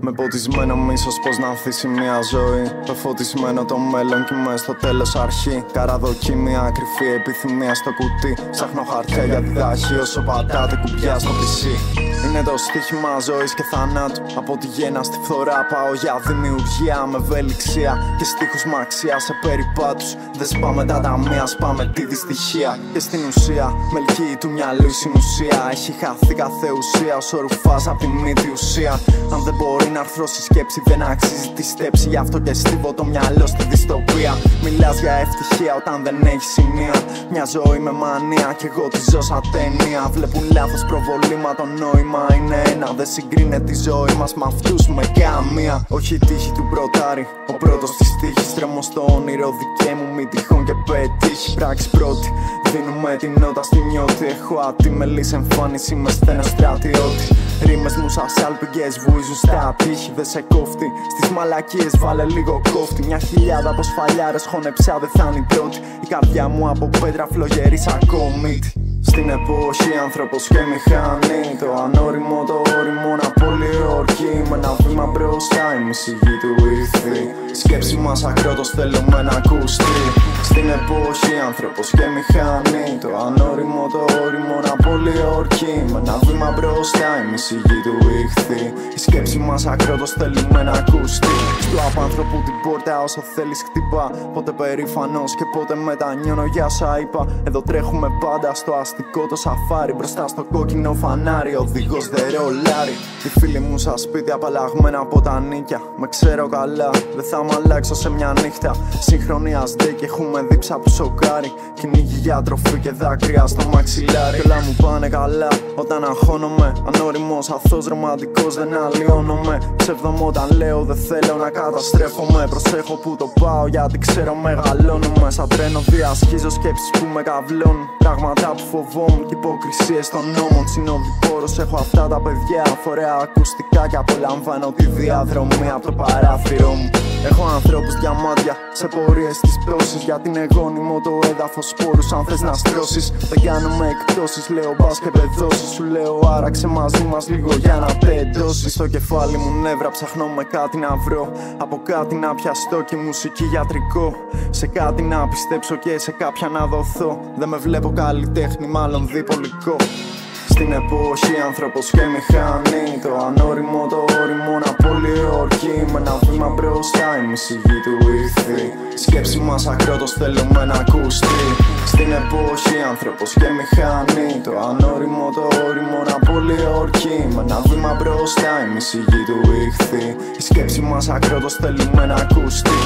Με ποτισμένο μίσος πως να ανθίσει μια ζωή. Το φωτισμένο το μέλλον κι μες στο τέλος αρχή. Καραδοκίμια, κρυφή επιθυμία στο κουτί. Ψάχνω χαρτιά για διδάχη όσο πατάτε κουμπιά στο πισί. Είναι το στοίχημα ζωής και θανάτου. Από τη γέννα στη φθορά πάω για δημιουργία με ευελιξία και στίχους με αξία σε περιπάτους. Δεν σπάμε τα ταμεία, σπάμε τη δυστυχία. Και στην ουσία, μελκύει του μυαλού η συνουσία. Έχει χαθεί κάθε ουσία όσο ρουφάς απ' τη μύτη ουσία. Αν δεν μπορεί να αρθρώσει σκέψη, δεν αξίζει τη στέψη. Γι' αυτό και στίβω το μυαλό στη δυστοπία. Μιλάς για ευτυχία όταν δεν έχει σημεία. Μια ζωή με μανία κι εγώ τη ζω σαν ταινία. Βλέπουν λάθος προβολήμα, το νόημα είναι ένα. Δεν συγκρίνεται τη ζωή μας με αυτούς με καμία. Όχι η τύχη του πρωτάρι, ο πρώτος της τύχης. Τρέμω στο όνειρο δικαί μου, μη τυχόν και πετύχει. Πράξη πρώτη, δίνουμε την νότα στη νιώτη. Έχω ατιμελής εμφάνιση με στένο στρατιώτη. Ρήμες μου σαν σάλπιγγες βουίζουν στα τείχη. Δεν σε κόφτει, στις μαλακίες βάλε λίγο κόφτη. Μια χιλιάδα από σφαλιάρες χωνεψά δεν θα είναι η πρώτη. Η καρδιά μου από πέτρα φλογερή σαν κομίτη. Στην εποχή άνθρωπος και μηχανή. Το ανώριμο, το όριμο να πολιορκεί. Με ένα βήμα μπροστά η μισηγή του ήρθη. Η σκέψη μας ακρότως θέλουμε να ακουστεί. Στην εποχή άνθρωπος και μηχανή. Το ανώριμο, το όριμο να πολιορκεί. Με ένα βήμα μπροστά η μισηγή του ήρθη. Η σκέψη μας ακρότως θέλουμε να ακουστεί. Στου απάνθρωπου την πόρτα όσο θέλεις χτυπά. Πότε περήφανος και πότε μετανιώνω για όσα είπα. Εδώ τρέχουμε πάντα στο αστικό το σαφάρι. Μπροστά στο κόκκινο φανάρι, οδηγός δεν ρολάρει. Οι φίλοι μου σαν σπίτι απαλλαγμένα από τα νίκια. Με ξέρω καλά, δεν θα μ' αλλάξω σε μια νύχτα. Σύγχρονη ασδέ και έχουμε δίψα που σοκάρει. Κυνήγι για τροφή και δάκρυα στο μαξιλάρι. Κι όλα μου πάνε καλά όταν αγχώνομαι. Ανώριμος, αθώος, ρομαντικός, δεν αλλοιώνομαι. Ψεύδομαι όταν λέω δεν θέλω να καταστρέφομαι. Προσέχω που το πάω γιατί ξέρω μεγαλώνουμε. Σαν τρένο διασχίζω σκέψεις που με καυλώνουν. Πράγματα που φοβόμουν και υποκρισίες των νόμων. Συνοδοιπόρος έχω αυτά τα παιδιά. Φορέα ακουστικά και απολαμβάνω τη διαδρομή από το παράθυρο μου. Έχω ανθρώπους διαμάντια σε πορείες της πτώσης. Για την εγώνυμο το έδαφος σπόρους αν θες να στρώσεις. Δεν κάνουμε εκπτώσεις, λέω μπας και παιδώσεις. Σου λέω άραξε μαζί μας λίγο για να τεντώσεις. Στο κεφάλι μου νεύρα ψαχνώ με κάτι να βρω. Από κάτι να πιαστώ και μουσική γιατρικό. Σε κάτι να πιστέψω και σε κάποια να δοθώ. Δεν με βλέπω καλλιτέχνη, μάλλον διπολικό. Στην εποχή άνθρωπος και μηχανή. Το ανώριμο, το όριμο να πολιορκεί. Με ένα βήμα μπροστά η μισηγή του ήρθη. Η σκέψη μας ακρότως θέλουμε να ακουστεί. Στην εποχή άνθρωπος και μηχανή. Το ανώριμο, το όριμο να πολιορκεί. Με ένα βήμα μπροστά η μισηγή του ήρθη. Η σκέψη μας ακρότως θέλουμε να ακουστεί.